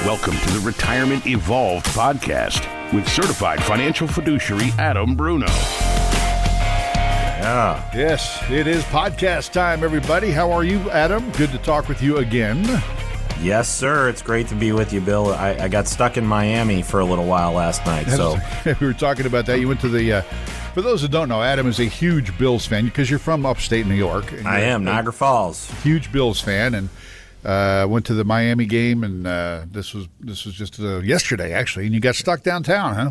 Welcome to the Retirement Evolved podcast with certified financial fiduciary Adam Bruno. Yeah. Yes, it is podcast time, everybody. How are you, Adam? Good to talk with you again. Yes, sir. It's great to be with you, Bill. I got stuck in Miami for a little while last night. So we were talking about that. You went to the, for those who don't know, Adam is a huge Bills fan because you're from upstate New York. I am, Niagara Falls. Huge Bills fan, and went to the Miami game, and this was just yesterday, actually, and you got stuck downtown, huh?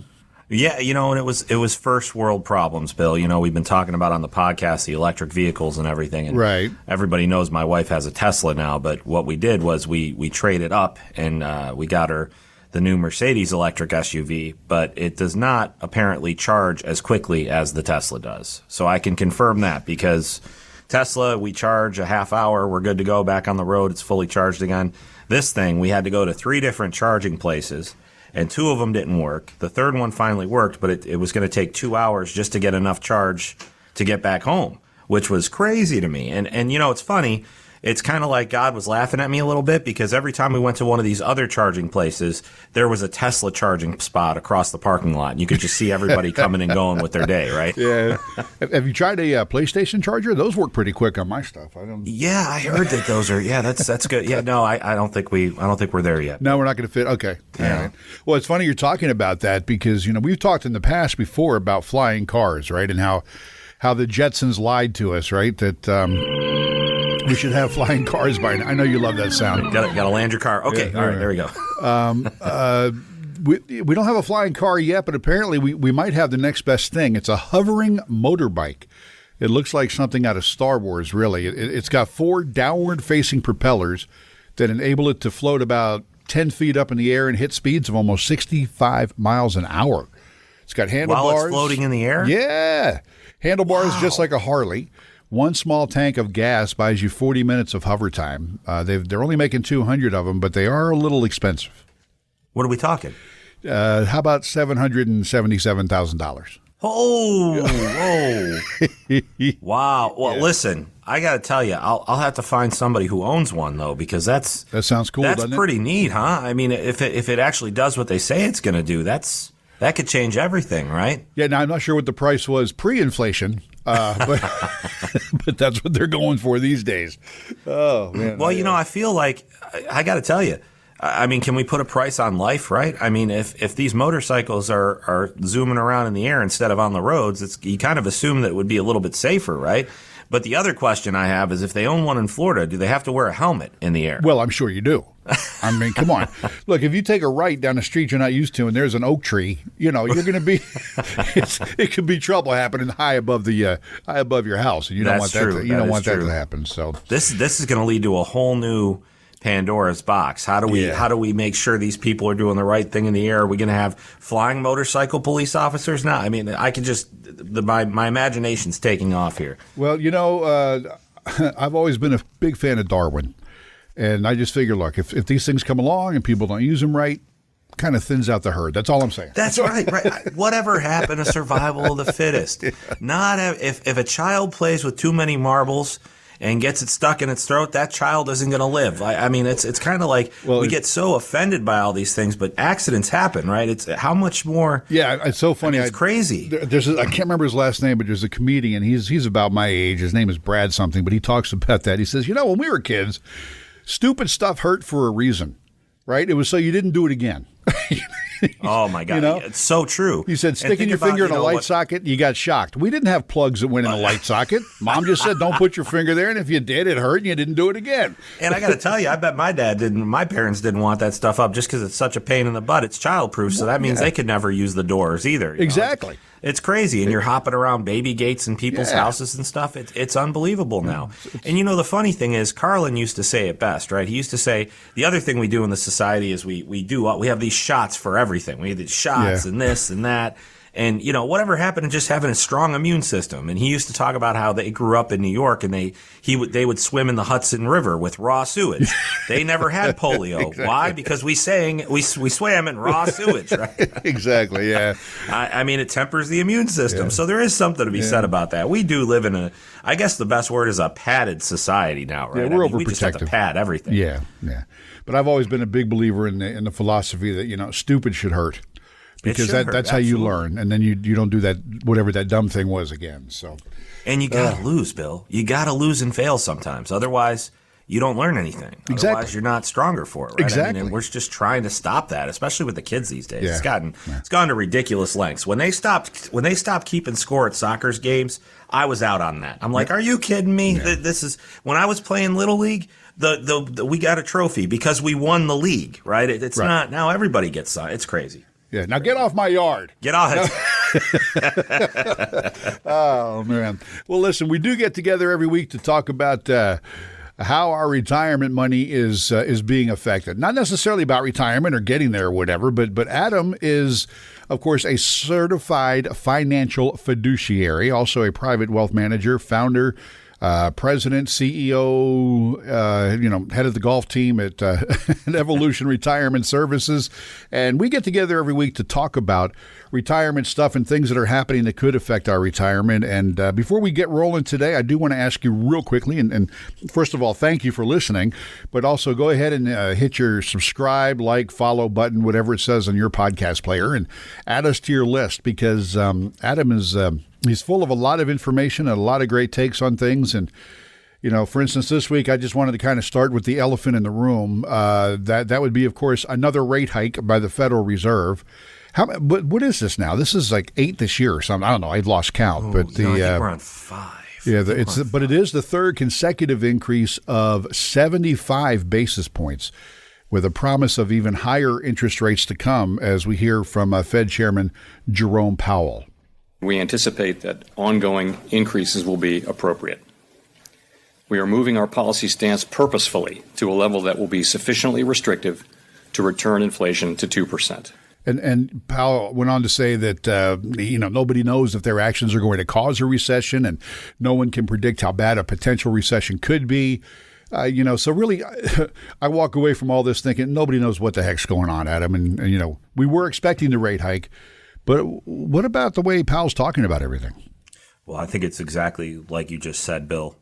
Yeah, and it was first world problems, Bill. We've been talking about on the podcast the electric vehicles and everything. And right. Everybody knows my wife has a Tesla now, but what we did was we traded up and we got her the new Mercedes electric SUV, but it does not apparently charge as quickly as the Tesla does. So I can confirm that because Tesla, we charge a half hour, we're good to go back on the road, it's fully charged again. This thing, we had to go to 3 different charging places. And 2 of them didn't work. The third one finally worked, but it was going to take 2 hours just to get enough charge to get back home, which was crazy to me. And it's funny. It's kind of like God was laughing at me a little bit because every time we went to one of these other charging places, there was a Tesla charging spot across the parking lot. And you could just see everybody coming and going with their day, right? Yeah. Have you tried a PlayStation charger? Those work pretty quick on my stuff. Yeah, I heard that those are. Yeah, that's good. Yeah, no, I don't think we're there yet. No, we're not going to fit. Okay. Yeah. All right. Well, it's funny you're talking about that because we've talked in the past before about flying cars, right? And how the Jetsons lied to us, right? That we should have flying cars by now. I know you love that sound. Got to land your car. Okay, yeah, all right, there we go. We don't have a flying car yet, but apparently we might have the next best thing. It's a hovering motorbike. It looks like something out of Star Wars, really. It's got 4 downward-facing propellers that enable it to float about 10 feet up in the air and hit speeds of almost 65 miles an hour. It's got handlebars. While it's floating in the air? Yeah. Handlebars just like a Harley. 1 small tank of gas buys you 40 minutes of hover time. They're only making 200 of them, but they are a little expensive. What are we talking? How about $777,000? Oh, whoa. Wow. Well, yeah. Listen, I got to tell you, I'll have to find somebody who owns one, though, because that sounds cool, that's doesn't it? Pretty neat, huh? I mean, if it actually does what they say it's going to do, that could change everything, right? Yeah, now I'm not sure what the price was pre-inflation, but but that's what they're going for these days. Oh, man. Well, I feel like, I got to tell you, I mean, can we put a price on life, right? I mean, if these motorcycles are zooming around in the air instead of on the roads, you kind of assume that it would be a little bit safer, right? But the other question I have is if they own one in Florida, do they have to wear a helmet in the air? Well, I'm sure you do. I mean, come on. Look, if you take a right down the street you're not used to and there's an oak tree, you're going to be it could be trouble happening high above your house, and you don't want that to happen. So this is going to lead to a whole new Pandora's box. How do we make sure these people are doing the right thing in the air? Are we going to have flying motorcycle police officers now? I mean, I can just my imagination's taking off here. Well, I've always been a big fan of Darwin. And I just figure, look, if these things come along and people don't use them right, kind of thins out the herd. That's all I'm saying. That's right. Whatever happened to survival of the fittest? Not if a child plays with too many marbles and gets it stuck in its throat, that child isn't going to live. I mean, it's kind of like we get so offended by all these things, but accidents happen, right? It's how much more. Yeah, it's so funny. It's crazy. I can't remember his last name, but there's a comedian. He's about my age. His name is Brad something, but he talks about that. He says, when we were kids, stupid stuff hurt for a reason, right? It was so you didn't do it again. Oh, my God. It's so true. He said, sticking your finger in a light socket, you got shocked. We didn't have plugs that went in a light socket. Mom just said, don't put your finger there, and if you did, it hurt, and you didn't do it again. And I got to tell you, I bet my parents didn't want that stuff up just because it's such a pain in the butt. It's childproof, so that means they could never use the doors either. Exactly. It's crazy, and you're hopping around baby gates in people's houses and stuff. It's unbelievable now. And the funny thing is, Carlin used to say it best, right? He used to say, the other thing we do in the society is we have these shots for everything. We have these shots and this and that. And, whatever happened to just having a strong immune system? And he used to talk about how they grew up in New York and they would swim in the Hudson River with raw sewage. They never had polio. Exactly. Why? Because we swam in raw sewage, right? Exactly, yeah. I mean, it tempers the immune system. Yeah. So there is something to be said about that. We do live in I guess the best word is a padded society now, right? Yeah, we're overprotective. We just have to pad everything. Yeah. But I've always been a big believer in the philosophy that, stupid should hurt. Because that's how you learn, and then you don't do that, whatever that dumb thing was again. So, and you gotta lose, Bill. You gotta lose and fail sometimes. Otherwise, you don't learn anything. Exactly. Otherwise, you're not stronger for it. Right? Exactly. And we're just trying to stop that, especially with the kids these days. Yeah. It's gone to ridiculous lengths. When they stopped keeping score at soccer games, I was out on that. I'm like, are you kidding me? Yeah. This is when I was playing Little League. We got a trophy because we won the league. Right? It's not now. Everybody gets it's crazy. Yeah, now get off my yard. Get off. Oh, man. Well, listen, we do get together every week to talk about how our retirement money is being affected. Not necessarily about retirement or getting there or whatever, but Adam is, of course, a certified financial fiduciary, also a private wealth manager, founder, president, CEO, head of the golf team at Evolution Retirement Services. And we get together every week to talk about retirement stuff and things that are happening that could affect our retirement. And before we get rolling today, I do want to ask you real quickly, and first of all, thank you for listening, but also go ahead and hit your subscribe, follow button, whatever it says on your podcast player, and add us to your list because Adam is he's full of a lot of information and a lot of great takes on things. And, for instance, this week I just wanted to kind of start with the elephant in the room. That would be, of course, another rate hike by the Federal Reserve. What is this now? This is like 8 this year or something. I don't know. I've lost count. I think we're on 5. Yeah, but it is the third consecutive increase of 75 basis points, with a promise of even higher interest rates to come, as we hear from Fed Chairman Jerome Powell. We anticipate that ongoing increases will be appropriate. We are moving our policy stance purposefully to a level that will be sufficiently restrictive to return inflation to 2%. And Powell went on to say that, nobody knows if their actions are going to cause a recession, and no one can predict how bad a potential recession could be. So really, I walk away from all this thinking nobody knows what the heck's going on, Adam. And we were expecting the rate hike. But what about the way Powell's talking about everything? Well, I think it's exactly like you just said, Bill.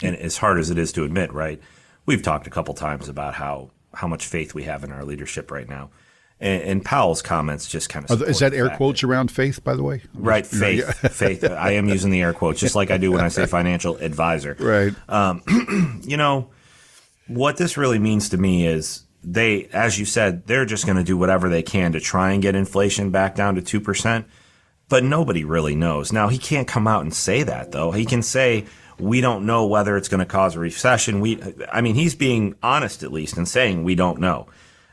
And as hard as it is to admit, right, we've talked a couple times about how much faith we have in our leadership right now. And Powell's comments just kind of is that air quotes around faith, by the way? Right, faith. Faith. I am using the air quotes, just like I do when I say financial advisor. Right. What this really means to me is they, as you said, they're just going to do whatever they can to try and get inflation back down to 2%. But nobody really knows. Now, he can't come out and say that, though. He can say, we don't know whether it's going to cause a recession. He's being honest, at least, and saying we don't know.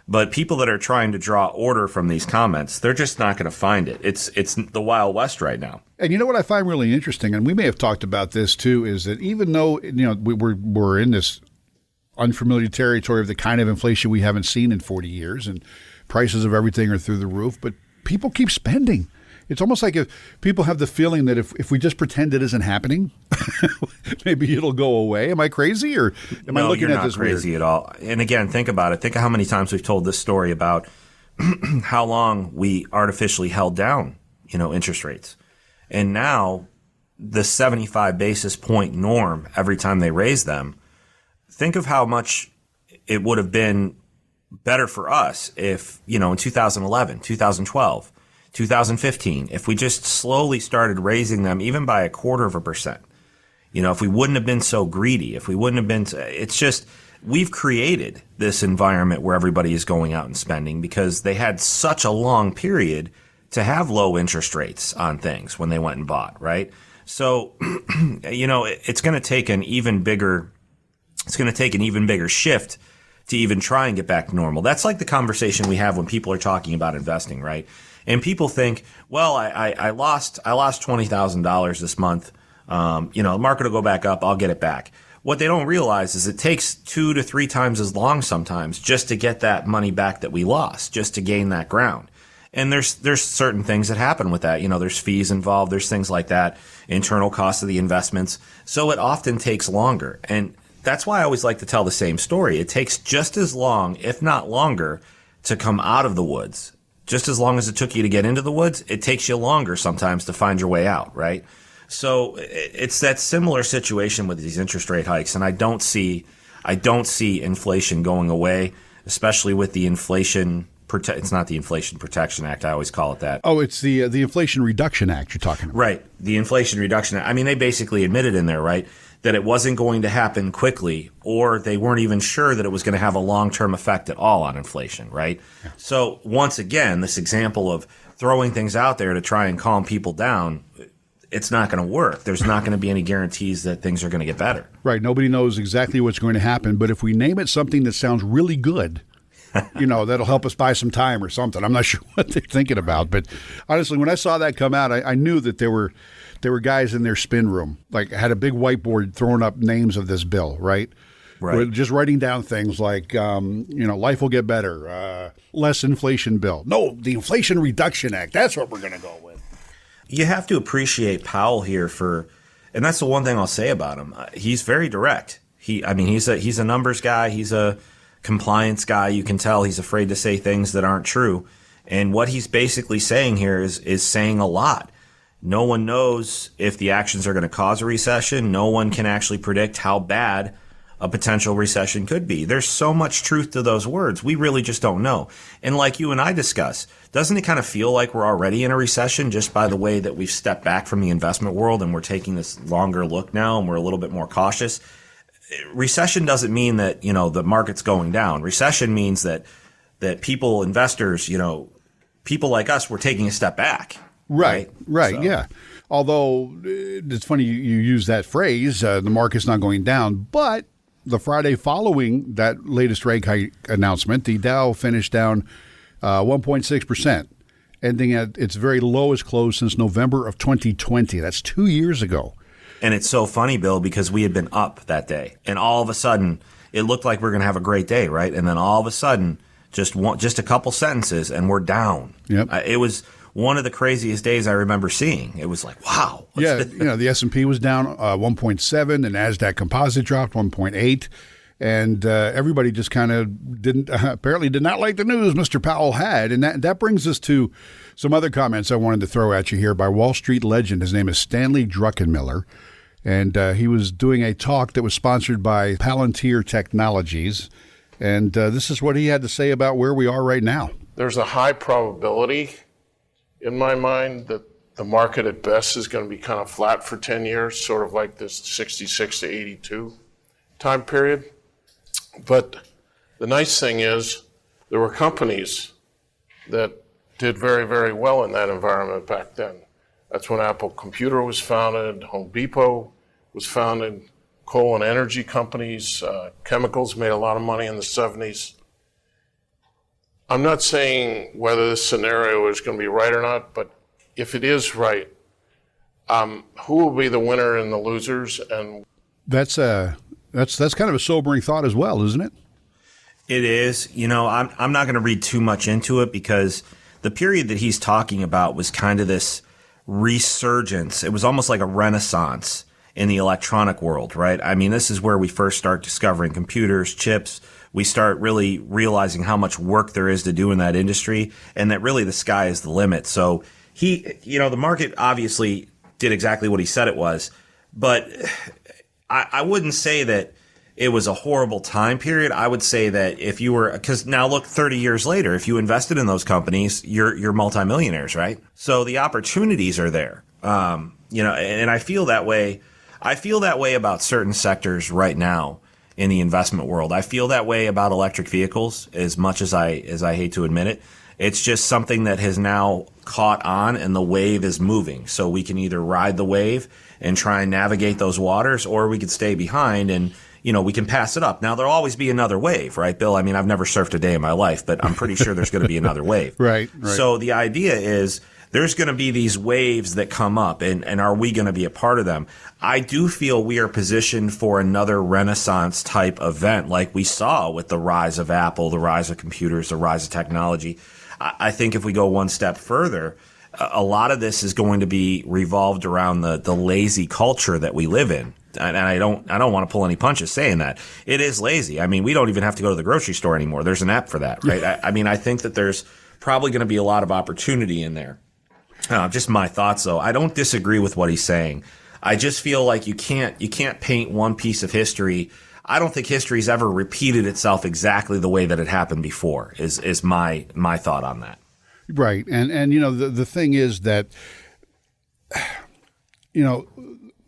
But people that are trying to draw order from these comments, they're just not going to find it. It's the Wild West right now. And you know what I find really interesting, and we may have talked about this too, is that even though we're in this unfamiliar territory of the kind of inflation we haven't seen in 40 years, and prices of everything are through the roof, but people keep spending. It's almost like if people have the feeling that if we just pretend it isn't happening, maybe it'll go away. Am I crazy, or am I looking at this weird? No, you're not crazy at all. And again, think about it. Think of how many times we've told this story about how long we artificially held down, interest rates. And now the 75 basis point norm every time they raise them, think of how much it would have been better for us if, in 2011, 2012, 2015, if we just slowly started raising them even by 0.25%, if we wouldn't have been so greedy, if we wouldn't have been, it's just, we've created this environment where everybody is going out and spending because they had such a long period to have low interest rates on things when they went and bought, right? So, it's going to take an even bigger shift to even try and get back to normal. That's like the conversation we have when people are talking about investing, right? And people think, well, I lost $20,000 this month. The market will go back up. I'll get it back. What they don't realize is it takes 2 to 3 times as long sometimes just to get that money back that we lost, just to gain that ground. And there's certain things that happen with that. There's fees involved. There's things like that, internal costs of the investments. So it often takes longer. And that's why I always like to tell the same story. It takes just as long, if not longer, to come out of the woods. Just as long as it took you to get into the woods, it takes you longer sometimes to find your way out, right? So it's that similar situation with these interest rate hikes. And I don't see inflation going away, especially with the inflation. It's not the Inflation Protection Act. I always call it that. Oh, it's the Inflation Reduction Act you're talking about. Right. The Inflation Reduction Act. I mean, they basically admitted in there, right, that it wasn't going to happen quickly, or they weren't even sure that it was going to have a long-term effect at all on inflation, right? Yeah. So once again, this example of throwing things out there to try and calm people down, it's not going to work. There's not going to be any guarantees that things are going to get better. Right. Nobody knows exactly what's going to happen, but if we name it something that sounds really good, that'll help us buy some time or something. I'm not sure what they're thinking about, but honestly, when I saw that come out, I knew that there were guys in their spin room, like had a big whiteboard throwing up names of this bill, right? Right. Just writing down things like, life will get better, less inflation bill. No, the Inflation Reduction Act. That's what we're going to go with. You have to appreciate Powell here and that's the one thing I'll say about him. He's very direct. He's a numbers guy. He's a compliance guy. You can tell he's afraid to say things that aren't true. And what he's basically saying here is saying a lot. No one knows if the actions are going to cause a recession. No one can actually predict how bad a potential recession could be. There's so much truth to those words. We really just don't know. And like you and I discuss, doesn't it kind of feel like we're already in a recession just by the way that we've stepped back from the investment world and we're taking this longer look now and we're a little bit more cautious? Recession doesn't mean that, the market's going down. Recession means that people, investors, people like us, we're taking a step back. Right. So. Yeah. Although it's funny you use that phrase, the market's not going down, but the Friday following that latest rate hike announcement, the Dow finished down 1.6%, ending at its very lowest close since November of 2020. That's 2 years ago. And it's so funny, Bill, because we had been up that day, and all of a sudden it looked like we were going to have a great day, right? And then all of a sudden, just a couple sentences, and we're down. Yep. It was one of the craziest days I remember seeing. It was like, wow. Yeah, the S&P was down 1.7, the NASDAQ Composite dropped 1.8, and everybody just kind of apparently did not like the news Mr. Powell had. And that brings us to some other comments I wanted to throw at you here by Wall Street legend. His name is Stanley Druckenmiller, and he was doing a talk that was sponsored by Palantir Technologies, and this is what he had to say about where we are right now. There's a high probability in my mind that the market at best is going to be kind of flat for 10 years, sort of like this 66 to 82 time period. But the nice thing is there were companies that did very, very well in that environment back then. That's when Apple Computer was founded, Home Depot was founded, coal and energy companies, chemicals made a lot of money in the 70s. I'm not saying whether this scenario is going to be right or not, but if it is right, who will be the winner and the losers? And that's kind of a sobering thought as well, isn't it? It is. I'm not going to read too much into it because the period that he's talking about was kind of this resurgence. It was almost like a renaissance in the electronic world, right? I mean, this is where we first start discovering computers, chips. We start really realizing how much work there is to do in that industry and that really the sky is the limit. So the market obviously did exactly what he said it was, but I wouldn't say that it was a horrible time period. I would say that because now look, 30 years later, if you invested in those companies, you're multimillionaires, right? So the opportunities are there. And I feel that way. I feel that way about certain sectors right now in the investment world. I feel that way about electric vehicles as much as I hate to admit it. It's just something that has now caught on and the wave is moving. So we can either ride the wave and try and navigate those waters, or we could stay behind and, we can pass it up. Now, there'll always be another wave, right, Bill? I mean, I've never surfed a day in my life, but I'm pretty sure there's going to be another wave. Right. So the idea is there's going to be these waves that come up, and are we going to be a part of them? I do feel we are positioned for another Renaissance type event like we saw with the rise of Apple, the rise of computers, the rise of technology. I think if we go one step further, a lot of this is going to be revolved around the lazy culture that we live in. And I don't want to pull any punches saying that. It is lazy. I mean, we don't even have to go to the grocery store anymore. There's an app for that, right? I mean, I think that there's probably going to be a lot of opportunity in there. Just my thoughts, though. I don't disagree with what he's saying. I just feel like you can't paint one piece of history. I don't think history's ever repeated itself exactly the way that it happened before, is my thought on that. Right. And you know, the thing is that, you know,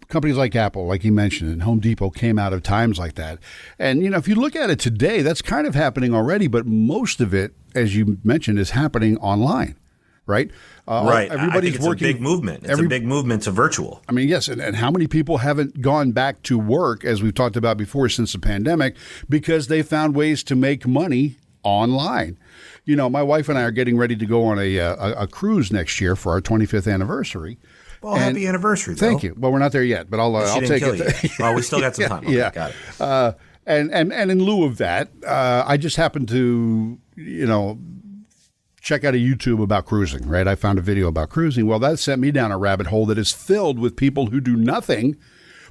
companies like Apple, like you mentioned, and Home Depot came out of times like that. And, you know, if you look at it today, that's kind of happening already, but most of it, as you mentioned, is happening online. Right. Right. Everybody's I think it's working. a big movement. It's a big movement to virtual. I mean, yes. And how many people haven't gone back to work, as we've talked about before, since the pandemic, because they found ways to make money online? You know, my wife and I are getting ready to go on a cruise next year for our 25th anniversary. Well, happy anniversary. Thank you. Well, we're not there yet, but I'll take it. Well, we still got some time. Okay, yeah. Got it. And in lieu of that, I just happened to, you know, check out a YouTube about cruising, right? I found a video about cruising. Well, that sent me down a rabbit hole that is filled with people who do nothing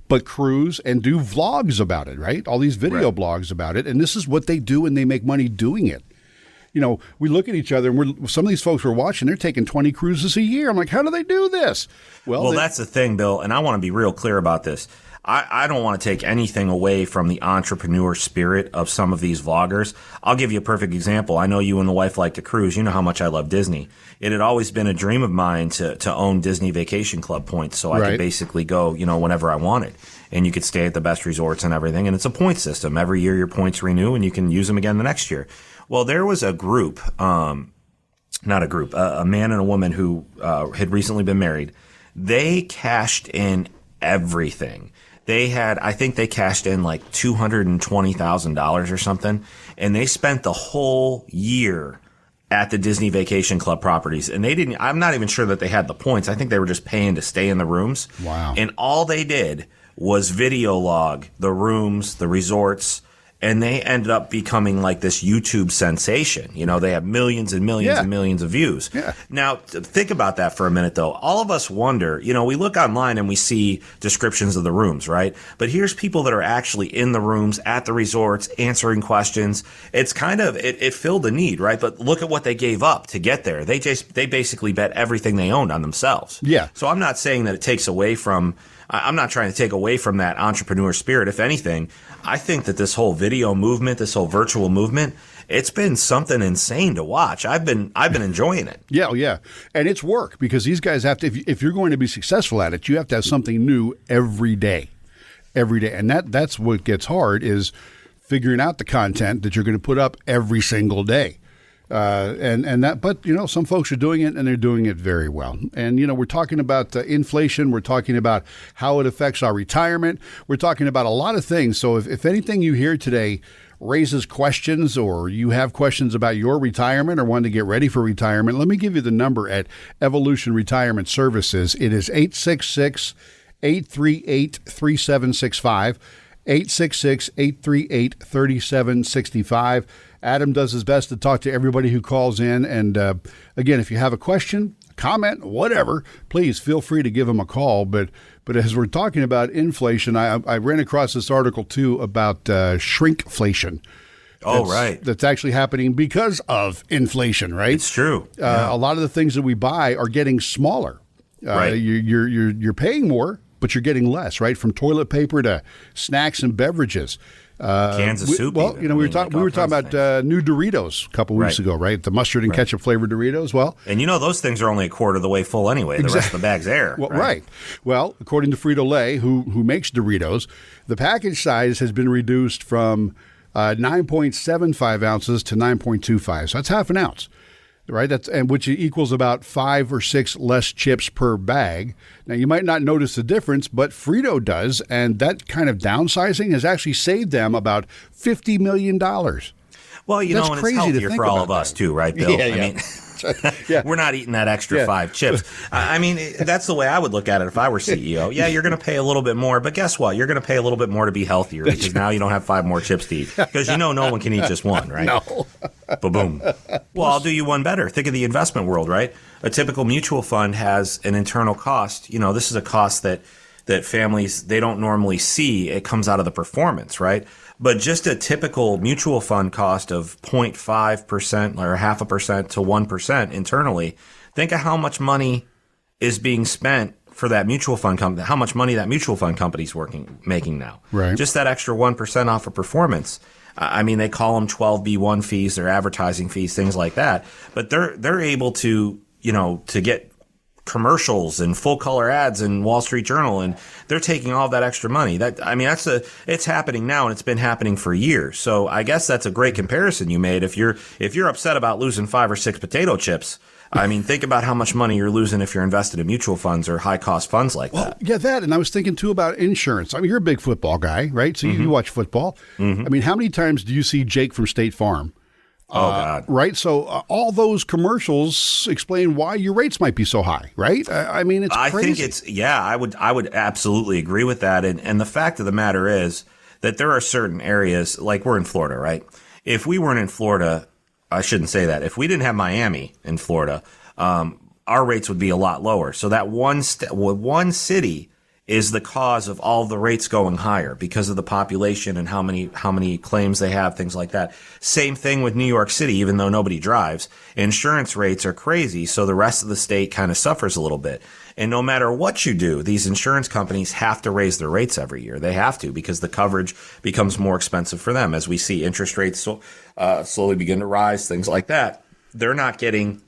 but cruise and do vlogs about it, right? All these video blogs about it. And this is what they do, and they make money doing it. You know, we look at each other, and some of these folks we're watching, they're taking 20 cruises a year. I'm like, how do they do this? Well, that's the thing, Bill, and I want to be real clear about this. I don't want to take anything away from the entrepreneur spirit of some of these vloggers. I'll give you a perfect example. I know you and the wife like to cruise. You know how much I love Disney. It had always been a dream of mine to own Disney Vacation Club points, so I could basically go, you know, whenever I wanted. And you could stay at the best resorts and everything. And it's a point system. Every year your points renew, and you can use them again the next year. Well, there was a group, a man and a woman who had recently been married. They cashed in everything. I think they cashed in like $220,000 or something, and they spent the whole year at the Disney Vacation Club properties. And I'm not even sure that they had the points. I think they were just paying to stay in the rooms. Wow. And all they did was video log the rooms, the resorts, and they ended up becoming like this YouTube sensation. You know, they have millions and millions and millions of views. Yeah. Now, think about that for a minute, though. All of us wonder, you know, we look online and we see descriptions of the rooms, right? But here's people that are actually in the rooms at the resorts answering questions. It's kind of, it filled a need, right? But look at what they gave up to get there. They basically bet everything they owned on themselves. Yeah. So I'm not saying that it takes away from, I'm not trying to take away from that entrepreneur spirit. If anything, I think that this whole video movement, this whole virtual movement, it's been something insane to watch. I've been enjoying it. Yeah. And it's work, because these guys have to, if you're going to be successful at it, you have to have something new every day. And that's what gets hard, is figuring out the content that you're going to put up every single day. But you know, some folks are doing it, and they're doing it very well. And you know, we're talking about inflation. We're talking about how it affects our retirement. We're talking about a lot of things. So if anything you hear today raises questions, or you have questions about your retirement or want to get ready for retirement, let me give you the number at Evolution Retirement Services. It is 866-838-3765. 866-838-3765. Adam does his best to talk to everybody who calls in. And again, if you have a question, comment, whatever, please feel free to give him a call. But as we're talking about inflation, I ran across this article too about shrinkflation. That's actually happening because of inflation, right? It's true. A lot of the things that we buy are getting smaller. Right. You're paying more, but you're getting less, right? From toilet paper to snacks and beverages. Cans of soup. Well, you know, we were talking about new Doritos a couple weeks ago, right? The mustard and ketchup flavored Doritos. Well, and you know, those things are only a quarter of the way full anyway. The rest of the bag's air. Well, right. Well, according to Frito-Lay, who makes Doritos, the package size has been reduced from 9.75 ounces to 9.25. So that's half an ounce. Right, which equals about 5 or 6 less chips per bag. Now, you might not notice the difference, but Frito does, and that kind of downsizing has actually saved them about $50 million. Well, you know, and it's healthier for all of us too, right, Bill? Yeah. I mean, Yeah. We're not eating that extra 5 chips. I mean, that's the way I would look at it if I were CEO. Yeah, you're going to pay a little bit more, but guess what? You're going to pay a little bit more to be healthier because now you don't have 5 more chips to eat. Because no one can eat just one, right? No. Ba-boom. Well, I'll do you one better. Think of the investment world, right? A typical mutual fund has an internal cost. This is a cost that families, they don't normally see. It comes out of the performance, right? But just a typical mutual fund cost of 0.5% or 0.5% to 1% internally, think of how much money is being spent for that mutual fund company, how much money that mutual fund company's making now. Right. Just that extra 1% off of performance. I mean, they call them 12B1 fees, their advertising fees, things like that. But they're able to, to get commercials and full color ads in Wall Street Journal, and they're taking all of that extra money. It's happening now, and it's been happening for years. So I guess that's a great comparison you made. If you're upset about losing 5 or 6 potato chips, I mean, think about how much money you're losing if you're invested in mutual funds or high cost funds like that. Yeah, that. And I was thinking too about insurance. I mean, you're a big football guy, right? So you watch football. I mean, how many times do you see Jake from State Farm? Oh, God. Right. So all those commercials explain why your rates might be so high, right? I mean, it's crazy. I think I would absolutely agree with that. And the fact of the matter is that there are certain areas, like we're in Florida, right? If we weren't in Florida, I shouldn't say that. If we didn't have Miami in Florida, our rates would be a lot lower. So that one city is the cause of all the rates going higher because of the population and how many claims they have, things like that. Same thing with New York City, even though nobody drives. Insurance rates are crazy, so the rest of the state kind of suffers a little bit. And no matter what you do, these insurance companies have to raise their rates every year. They have to because the coverage becomes more expensive for them. As we see interest rates slowly begin to rise, things like that, they're not getting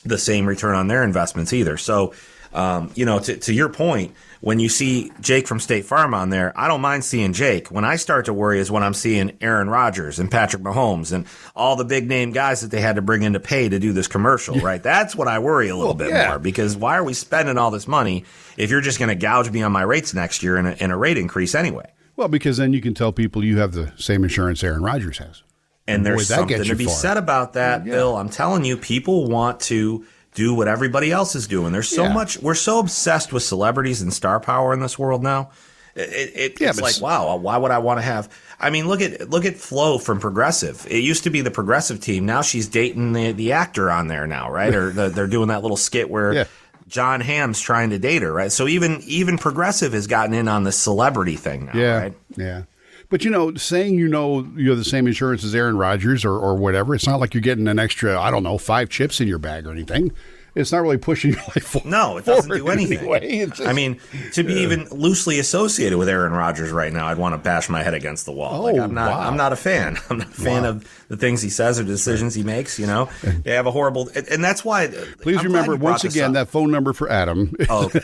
the same return on their investments either. So, to your point, when you see Jake from State Farm on there, I don't mind seeing Jake. When I start to worry is when I'm seeing Aaron Rodgers and Patrick Mahomes and all the big name guys that they had to bring in to pay to do this commercial, right? That's when I worry a little bit more, because why are we spending all this money if you're just going to gouge me on my rates next year in a rate increase anyway? Well, because then you can tell people you have the same insurance Aaron Rodgers has. And there's something to be said about that, Bill. I'm telling you, people want to do what everybody else is doing. There's so much. We're so obsessed with celebrities and star power in this world now. It's like, wow, why would I want to have? I mean, look at Flo from Progressive. It used to be the Progressive team. Now she's dating the actor on there now, right? Or they're doing that little skit where John Hamm's trying to date her, right? So even Progressive has gotten in on the celebrity thing now, right? Yeah. But, saying you have the same insurance as Aaron Rodgers or whatever, it's not like you're getting an extra, 5 chips in your bag or anything. It's not really pushing your life forward. No, it doesn't do anything. Anyway. I mean, to be even loosely associated with Aaron Rodgers right now, I'd want to bash my head against the wall. I'm not a fan. I'm not a fan of the things he says or decisions he makes, They have a horrible, and that's why. Please remember once again that phone number for Adam. Oh, okay.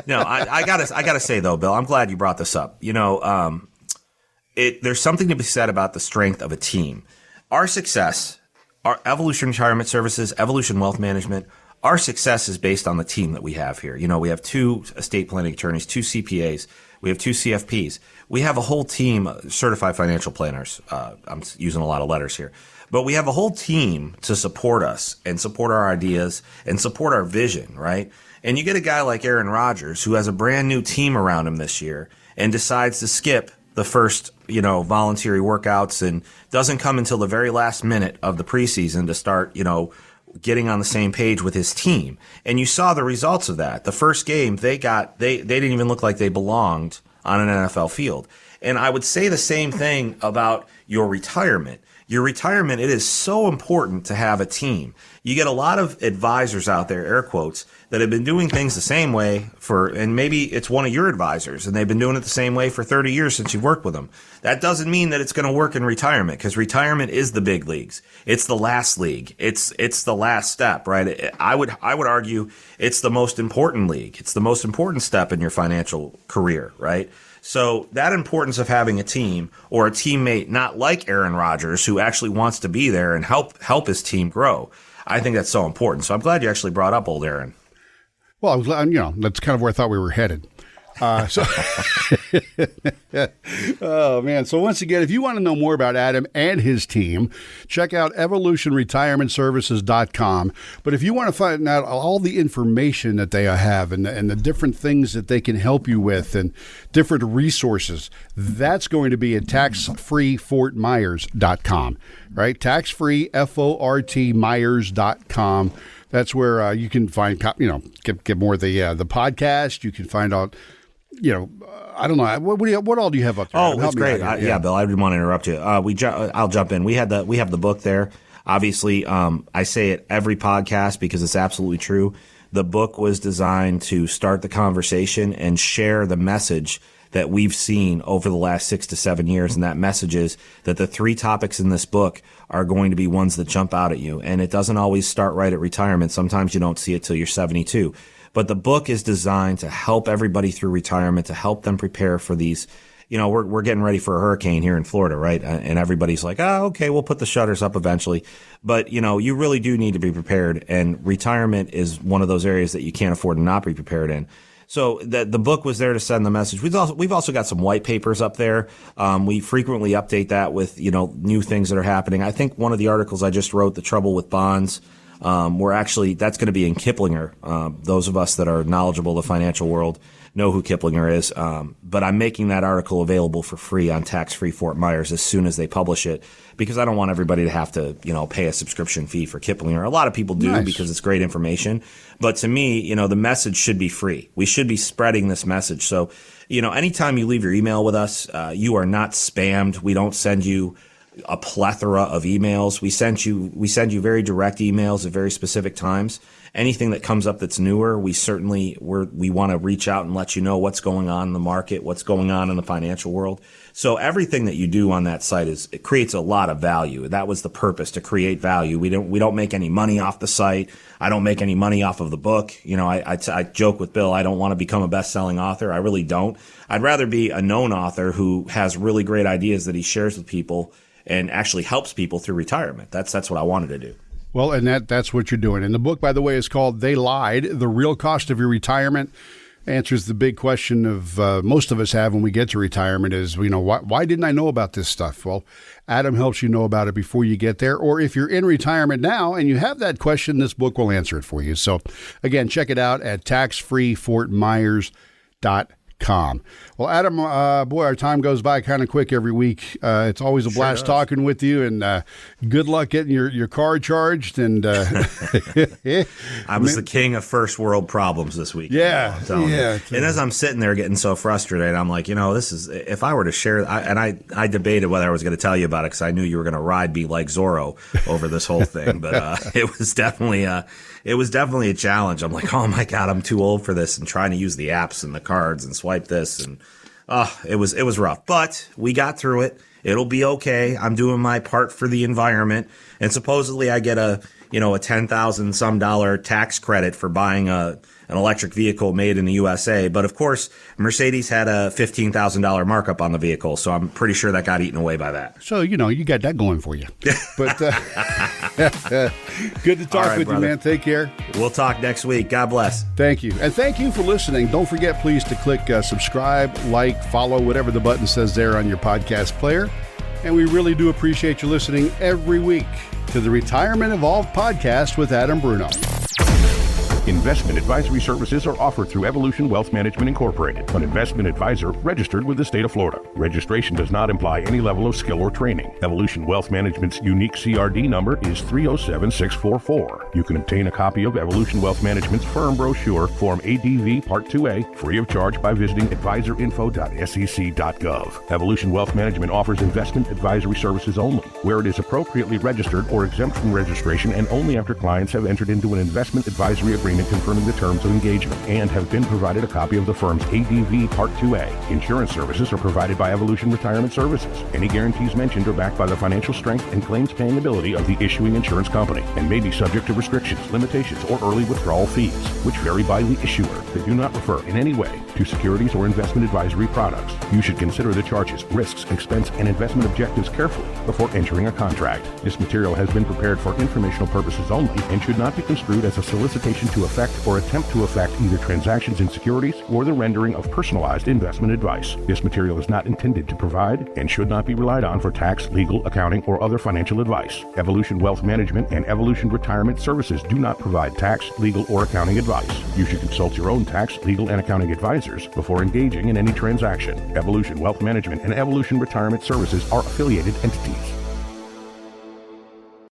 No, I gotta say though, Bill, I'm glad you brought this up. There's something to be said about the strength of a team. Our success, our Evolution Retirement Services, Evolution Wealth Management, our success is based on the team that we have here. We have 2 estate planning attorneys, 2 CPAs, we have 2 CFPs. We have a whole team, certified financial planners. I'm using a lot of letters here. But we have a whole team to support us and support our ideas and support our vision, right? And you get a guy like Aaron Rodgers who has a brand new team around him this year and decides to skip the first, voluntary workouts and doesn't come until the very last minute of the preseason to start, getting on the same page with his team. And you saw the results of that. The first game they didn't even look like they belonged on an NFL field. And I would say the same thing about your retirement. Your retirement, it is so important to have a team. You get a lot of advisors out there, air quotes, that have been doing things the same way and maybe it's one of your advisors and they've been doing it the same way for 30 years since you've worked with them. That doesn't mean that it's going to work in retirement, because retirement is the big leagues. It's the last league. It's the last step, right? I would argue it's the most important league. It's the most important step in your financial career, right? So that importance of having a team or a teammate not like Aaron Rodgers who actually wants to be there and help his team grow, I think that's so important. So I'm glad you actually brought up old Aaron. Well, that's kind of where I thought we were headed. Oh, man. So once again, if you want to know more about Adam and his team, check out evolutionretirementservices.com. But if you want to find out all the information that they have and the different things that they can help you with and different resources, that's going to be at taxfreefortmyers.com, right? Taxfree, F-O-R-T, Myers.com. That's where you can find, get more of the podcast. You can find out, I don't know. What all do you have up there? Oh, that's great. Yeah, Bill, I didn't want to interrupt you. I'll jump in. We have the book there. Obviously, I say it every podcast because it's absolutely true. The book was designed to start the conversation and share the message that we've seen over the last 6 to 7 years. And that message is that the 3 topics in this book are going to be ones that jump out at you. And it doesn't always start right at retirement. Sometimes you don't see it till you're 72. But the book is designed to help everybody through retirement, to help them prepare for these. We're getting ready for a hurricane here in Florida, right? And everybody's like, oh, okay, we'll put the shutters up eventually. But, you really do need to be prepared. And retirement is one of those areas that you can't afford to not be prepared in. So the book was there to send the message. We've also got some white papers up there. We frequently update that with, new things that are happening. I think one of the articles I just wrote, The Trouble with Bonds, that's going to be in Kiplinger. Those of us that are knowledgeable of the financial world know who Kiplinger is. But I'm making that article available for free on Tax-Free Fort Myers as soon as they publish it, because I don't want everybody to have to, pay a subscription fee for Kiplinger. A lot of people do because it's great information. But to me, the message should be free. We should be spreading this message. So, anytime you leave your email with us, you are not spammed. We don't send you a plethora of emails. We send you very direct emails at very specific times. Anything that comes up that's newer, we want to reach out and let you know what's going on in the market, what's going on in the financial world. So everything that you do on that site it creates a lot of value. That was the purpose, to create value. We don't make any money off the site. I don't make any money off of the book. I joke with Bill, I don't want to become a best-selling author. I really don't. I'd rather be a known author who has really great ideas that he shares with people and actually helps people through retirement. That's what I wanted to do. Well, and that's what you're doing. And the book, by the way, is called They Lied, The Real Cost of Your Retirement. Answers the big question of most of us have when we get to retirement is, why didn't I know about this stuff? Well, Adam helps you know about it before you get there. Or if you're in retirement now and you have that question, this book will answer it for you. So, again, check it out at taxfreefortmyers.com. Well, Adam, boy, our time goes by kind of quick every week. It's always a blast talking with you, and good luck getting your car charged. And I was the king of first world problems this week. Yeah. And as I'm sitting there getting so frustrated, I'm like, this is, if I were to share, I debated whether I was going to tell you about it because I knew you were going to ride me like Zorro over this whole thing. But it was definitely a challenge. I'm like, oh my God, I'm too old for this, and trying to use the apps and the cards and swipe this, and it was rough, but we got through it. It'll be okay. I'm doing my part for the environment, and supposedly I get a $10,000 some tax credit for buying an electric vehicle made in the USA. But of course, Mercedes had a $15,000 markup on the vehicle, so I'm pretty sure that got eaten away by that. So you got that going for you. But good to talk with you, man. Take care. We'll talk next week. God bless. Thank you, and thank you for listening. Don't forget, please, to click subscribe, like, follow, whatever the button says there on your podcast player. And we really do appreciate you listening every week to the Retirement Evolved podcast with Adam Bruno. Investment advisory services are offered through Evolution Wealth Management Incorporated, an investment advisor registered with the state of Florida. Registration does not imply any level of skill or training. Evolution Wealth Management's unique CRD number is 307644. You can obtain a copy of Evolution Wealth Management's firm brochure, Form ADV Part 2A, free of charge by visiting advisorinfo.sec.gov. Evolution Wealth Management offers investment advisory services only, where it is appropriately registered or exempt from registration, and only after clients have entered into an investment advisory agreement confirming the terms of engagement and have been provided a copy of the firm's ADV Part 2A. Insurance services are provided by Evolution Retirement Services. Any guarantees mentioned are backed by the financial strength and claims paying ability of the issuing insurance company and may be subject to restrictions, limitations, or early withdrawal fees, which vary by the issuer. They do not refer in any way to securities or investment advisory products. You should consider the charges, risks, expense, and investment objectives carefully before entering a contract. This material has been prepared for informational purposes only and should not be construed as a solicitation to to affect or attempt to affect either transactions in securities or the rendering of personalized investment advice. This material is not intended to provide and should not be relied on for tax, legal, accounting, or other financial advice. Evolution Wealth Management and Evolution Retirement Services do not provide tax, legal, or accounting advice. You should consult your own tax, legal, and accounting advisors before engaging in any transaction. Evolution Wealth Management and Evolution Retirement Services are affiliated entities.